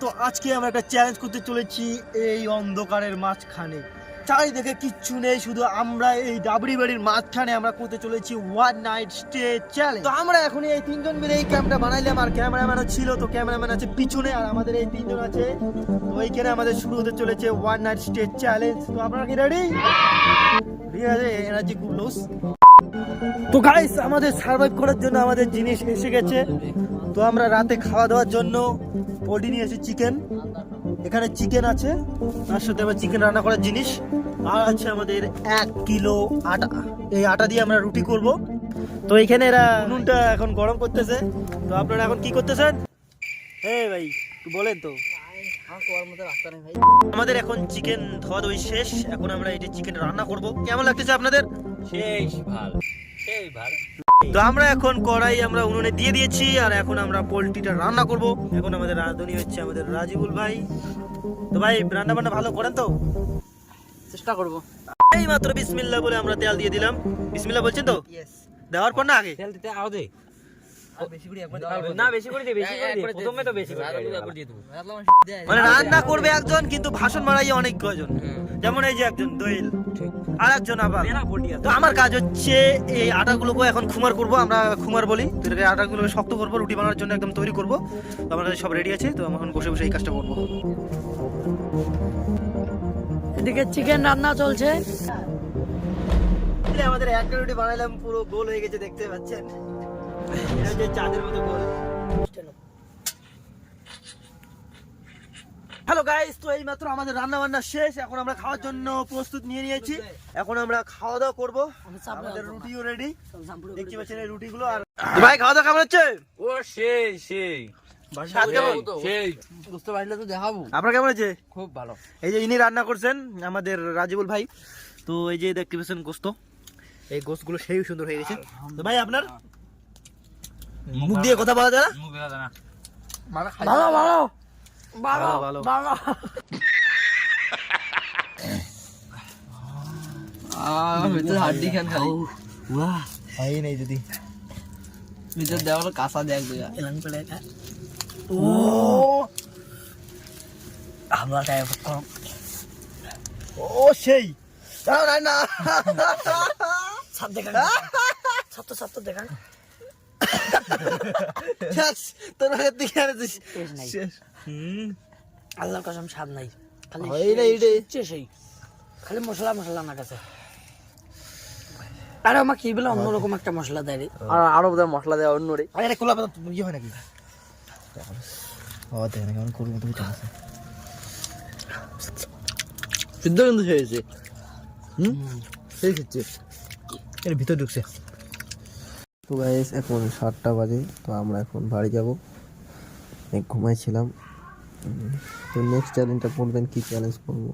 তো আজকে আমরা একটা চ্যালেঞ্জ করতে চলেছি এই অন্ধকারের মাঝখানে। চারিদিকে কিচ্ছু নেই, শুধু আমরা এই ডাবরি বাড়ির মাঝখানে আমরা করতে চলেছি ওয়ান নাইট স্টে চ্যালেঞ্জ। তো আমরা এখন এই তিনজন মিলে এই ক্যাম্পটা বানাইলাম, আর ক্যামেরাম্যানও ছিল, তো ক্যামেরাম্যান আছে পিছনে আর আমাদের এই তিনজন আছে। তো এইখানে আমাদের শুরু হতে চলেছে ওয়ান নাইট স্টে চ্যালেঞ্জ। তো আপনারা কি রেডি? ঠিক আছে, এনার্জি খুব লস। তো গাইস, আমাদের সার্ভাইভ করার জন্য আমাদের জিনিস এসে গেছে। তো আমরা রাতে খাওয়া দাওয়ার জন্য পোল্ট্রি নিয়ে এসেছি, চিকেন। এখানে চিকেন আছে, তার সাথে আবার চিকেন রান্না করার জিনিস, আর আছে আমাদের 1 কিলো আটা। এই আটা দিয়ে আমরা রুটি করব। তো এখানে এরা নুনটা এখন গরম করতেছে। তো আপনারা এখন কি করতেছেন? ভাই একটু বলেন তো। আমাদের এখন চিকেন ধোয়া ধুই শেষ, এখন আমরা এই যে চিকেন রান্না করব। কেমন লাগতেছে আপনাদের? তো আমরা এখন কড়াই আমরা উনুনে দিয়ে দিয়েছি, আর এখন আমরা পোলট্রিটা রান্না করব। এখন আমাদের রাঁধুনি হচ্ছে আমাদের রাজিবুল ভাই। তো ভাই, রান্না বান্না ভালো করেন তো? চেষ্টা করব। এই মাত্র বিসমিল্লাহ বলে আমরা তেল দিয়ে দিলাম। বিসমিল্লাহ বলছেন তো? দেওয়ার পর না আগে তেল দিতে আও দে। বেশি করে একবার না, বেশি করে দে, বেশি করে দে। প্রথমে তো বেশি করে দিয়ে দেব। মানে রান্না করবে একজন, কিন্তু ভাষণ মারাই অনেক কয়জন। যেমন এই যে একজন দোয়েল, আর একজন আবার। তো আমার কাজ হচ্ছে এই আটাগুলোকে এখন খুমার করব, আমরা খুমার বলি। তো এটাকে আটাগুলোকে শক্ত করব, রুটি বানানোর জন্য একদম তৈরি করব। তো আমাদের সব রেডি আছে, তো আমরা এখন বসে বসে এই কাজটা করব। এদিকে চিকেন রান্না চলছে। আমাদের একটা রুটি বানাইলাম, পুরো গোল হয়ে গেছে, দেখতে পাচ্ছেন। এটা যে চাঁদের মতো গোল। হ্যালো গাইস, তো এই মাত্র আমাদের রান্না বান্না শেষ। এখন আমরা খাওয়ার জন্য প্রস্তুত নিয়ে নিয়েছি। এখন আমরা খাওয়া দাওয়া করবো। আমাদের রুটিও রেডি, দেখতে পাচ্ছেন এই রুটিগুলো। আর ভাই, খাওয়া দাওয়া কেমন হচ্ছে? ও সেই সেই স্বাদ কেমন? সেই বুঝতে পারলে তো দেখাবো। আপনার কেমন হচ্ছে? খুব ভালো। এই যে ইনি রান্না করছেন আমাদের রাজিবুল ভাই। তো এই যে দেখতে পাচ্ছেন গোস্ত, এই গোস্তগুলো সেই সুন্দর হয়ে গেছে। তো ভাই, আপনার মুখ দিয়ে কথা বলা যায় না? মুখ দেখা যায় না। ভালো ভালো ভালো ভালো। ভালো। ভিতর হাড্ডি খান খালি। বাহ, খাই নাই যদি। ভিতর দেওয়ার কাঁচা দেখ দিয়া। এলাম করে খা। ও আমরা টাইপ করব। ও সেই দাও নাই না। সব দেখা সব তো দেখা। তোর হাত থেকে আনিস টেস্ট নাই। শেষ। আল্লাহর কসম স্বাদ নাই। খালি হয় না এইটাই। সেই খালি মশলা মশলা না কাছে। আরে আমার কি বলে অন্যরকম একটা মশলা দেয় রে। আর আরো বোধহয় মশলা দেওয়া অন্য রে। আরে খোলা পাতা ইয়ে হয় নাকি? ও দেখেন কেমন করবো তুমি চাইছে। সিদ্ধ কিন্তু হয়েছে। সেই হচ্ছে এর ভিতর ঢুকছে। তো গাইস, এখন 7টা বাজে। তো আমরা এখন বাড়ি যাব। ঘুমাইছিলাম। তো নেক্সট চ্যালেঞ্জটা করবেন, কি চ্যালেঞ্জ করবো